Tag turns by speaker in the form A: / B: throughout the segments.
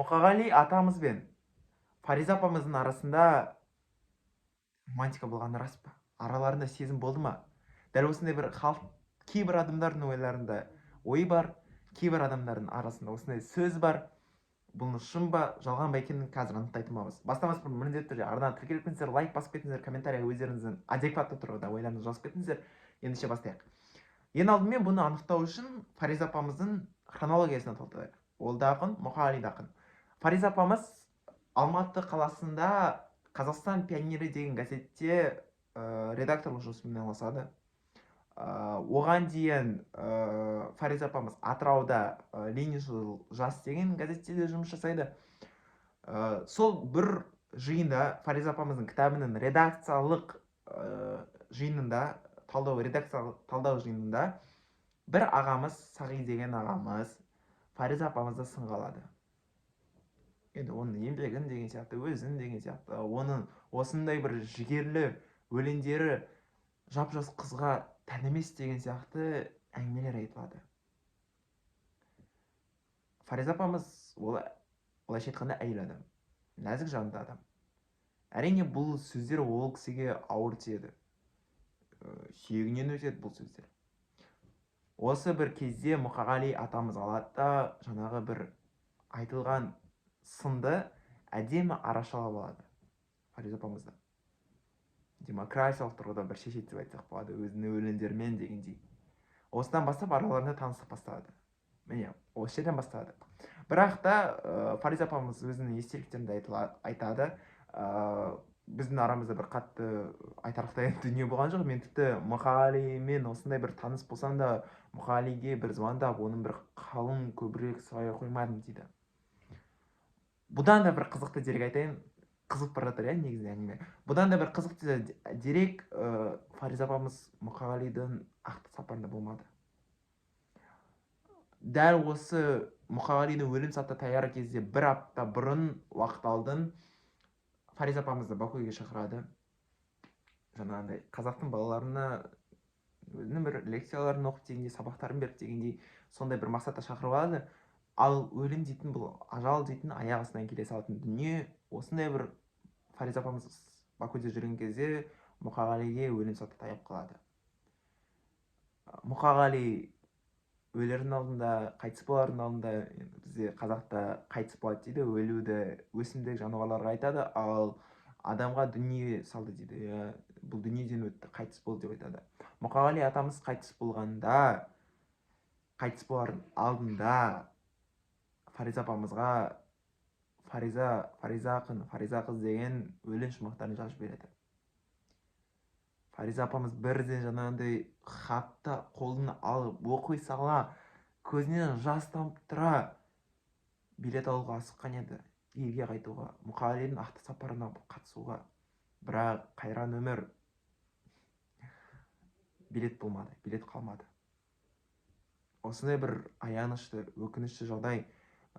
A: Мұқағали атамыз бен Фариза апамыздың арасында романтика болғаны рас па? Араларында сезім болды ма? Дәл осындай бір кейбір адамдардың ойларында ой бар, кейбір адамдардың арасында осындай сөз бар. Бұны шын ба, жалған ба екенін қазір анықтай алмаймыз. Бастамас бұрын міндетті түрде арнадан тіркеліп кетіңіздер, лайк басып кетіңіздер, комментарийға өздеріңіздің адекватты тұрғыда ойларыңызды жазып кетіңіздер. Ендеше бастайық. Ең алдымен бұны анықтау үшін Фариза апамыздың хронологиясына тоқталайық. Ол да ақын, Мұқағали да ақын. Фариза апамыз Алматы қаласында Қазақстан пионері деген газетте редакторлық жұмыспен айналысады. Оған дейін Фариза апамыз Атырауда Лениншіл жас деген газетте де жұмыс жасайды. Сол бір жиында Фариза апамыздың кітабының редакциялық жиынында, редакциялық талдау жиынында бір ағамыз, Сағи деген ағамыз Фариза апамызды сынға алады. Енді оның еңбегін деген сияқты, өзін деген сияқты, оның осындай бір жігерлі өлеңдері жап-жас қызға тән емес деген сияқты әңгімелер айтылады. Фариза апамыз олайша айтқанда әйел адам, нәзік жанды адам. Әрине бұл сөздер ол кісіге ауыр тиеді, сүйегінен өтеді бұл сөздер. Осы бір кезде Мұқағали атамыз алады да жаңағы бір айтылған сынды әдемі арашалап алады Фариза апамызды. Демократиялық тұрғыда бір шешет деп айтсақ болады, өзінің өлеңдерімен дегендей. Осыдан бастап араларында таныстық басталады. Міне, осы жерден басталады. Бірақ та Фариза апамыз өзінің естеліктерінде айтады, біздің арамызда бір қатты айтарлықтай дүние болған жоқ. Мен тіпті Мұқағалимен осындай бір таныс болсам да, Мұқағалиге бір звондап, оның бір қалың көбірек сұрай қоймадым дейді. Бұдан да бір қызықты дерек айтайын, қызық бара жатыр, негізінде әңгіме. Бұдан да бір қызықты дерек, Фариза апамыз Мұқағалидың ақтық сапарында болмады. Дәл осы Мұқағалидың өлім саты таяр кезде бір апта бұрын уақыт алдын Фариза апамызды Бакуге шақырады. Жаңағындай қазақтың балаларына өзінің бір лекцияларын оқып дегендей, сабақтарын беріп дегендей, сондай бір мақсатта шақырып алады. Ал өлім дейтін, бұл ажал дейтін аяқ астынан келе салатын дүние. Осындай бір Фариза апамыз Бакуде жүрген кезде Мұқағалиге өлім саты таяп қалады. Мұқағали өлердің алдында, қайтыс болардың алдында, бізде қазақта қайтыс болады дейді, өлуді өсімдік жануарларға айтады, ал адамға дүние салды дейді. Бұл дүниеден өтті, қайтыс болды деп айтады. Мұқағали атамыз қайтыс болғанда, қайтыс болардың алдында Фариза апамызға Фариза ақын, Фариза қыз деген өлең шумақтарын жазып береді. Фариза апамыз бірден жаңағындай хатты қолына алып оқи сала, көзінен жас тамып тұра билет алуға асыққан еді, елге қайтуға, Мұқағалидың ақтық сапарына қатысуға. Бірақ қайран өмір, билет болмады, билет қалмады. Осындай бір аянышты, өкінішті жағдай.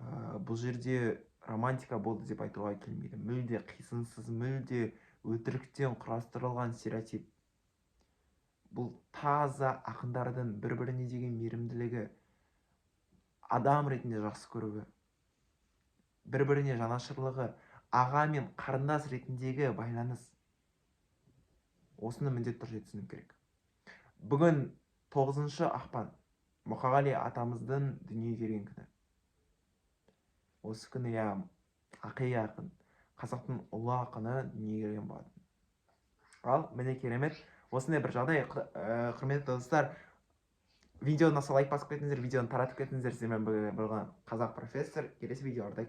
A: Бұл жерде романтика болды деп айтуға келмейді. Мүлде қисынсыз, мүлде өтіріктен құрастырылған стереотип. Бұл таза ақындардың бір-біріне деген мейірімділігі, адам ретінде жақсы көруі, бір-біріне жанашырлығы, аға мен қарындас ретіндегі байланыс. Осыны міндетті түрде түсіну керек. Бүгін 9 ақпан, Мұқағали атамыздың дүниеге келген күні. Осы күні ақиқи ақын, қазақтың ұлы ақыны дүниеге келген болатын. Ал міне керемет, осындай бір жағдай. Құрметті достар, видеоны лайк басып кетіңіздер, видеоны таратып кетіңіздер. Сіздермен болған қазақ профессор. Келесі видеоларда